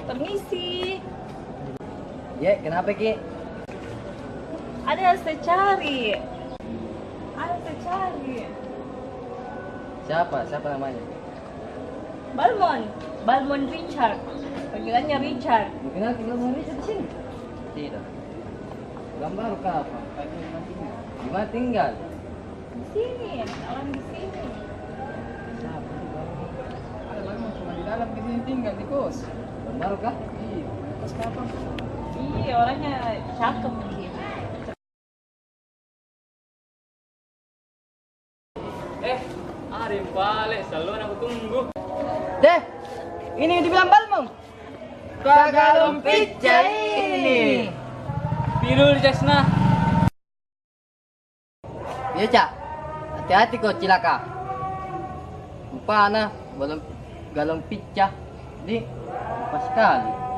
Permisi, Ya, kenapa Ki? ada yang saya cari. Ada yang saya cari. Siapa? Siapa namanya? Balmon Richard. Panggilannya Richard. Kenal kita mau di sini? Tidak. Gambar ke apa? Di mana tinggal? Di sini, orang di sini. Ada baru cuma di dalam di sini tinggal di kos. Gambar kah? Iya, kos kapan? Iya, orangnya cakep gitu. Arif balik, selalu aku tunggu. Deh, ini yang dibilang Balmong. Kagak pizza ini. Pirul Jasna. Iya, Cak. Hati-hati kok cilaka. Lupa nah, galon pizza. Di, pas sekali.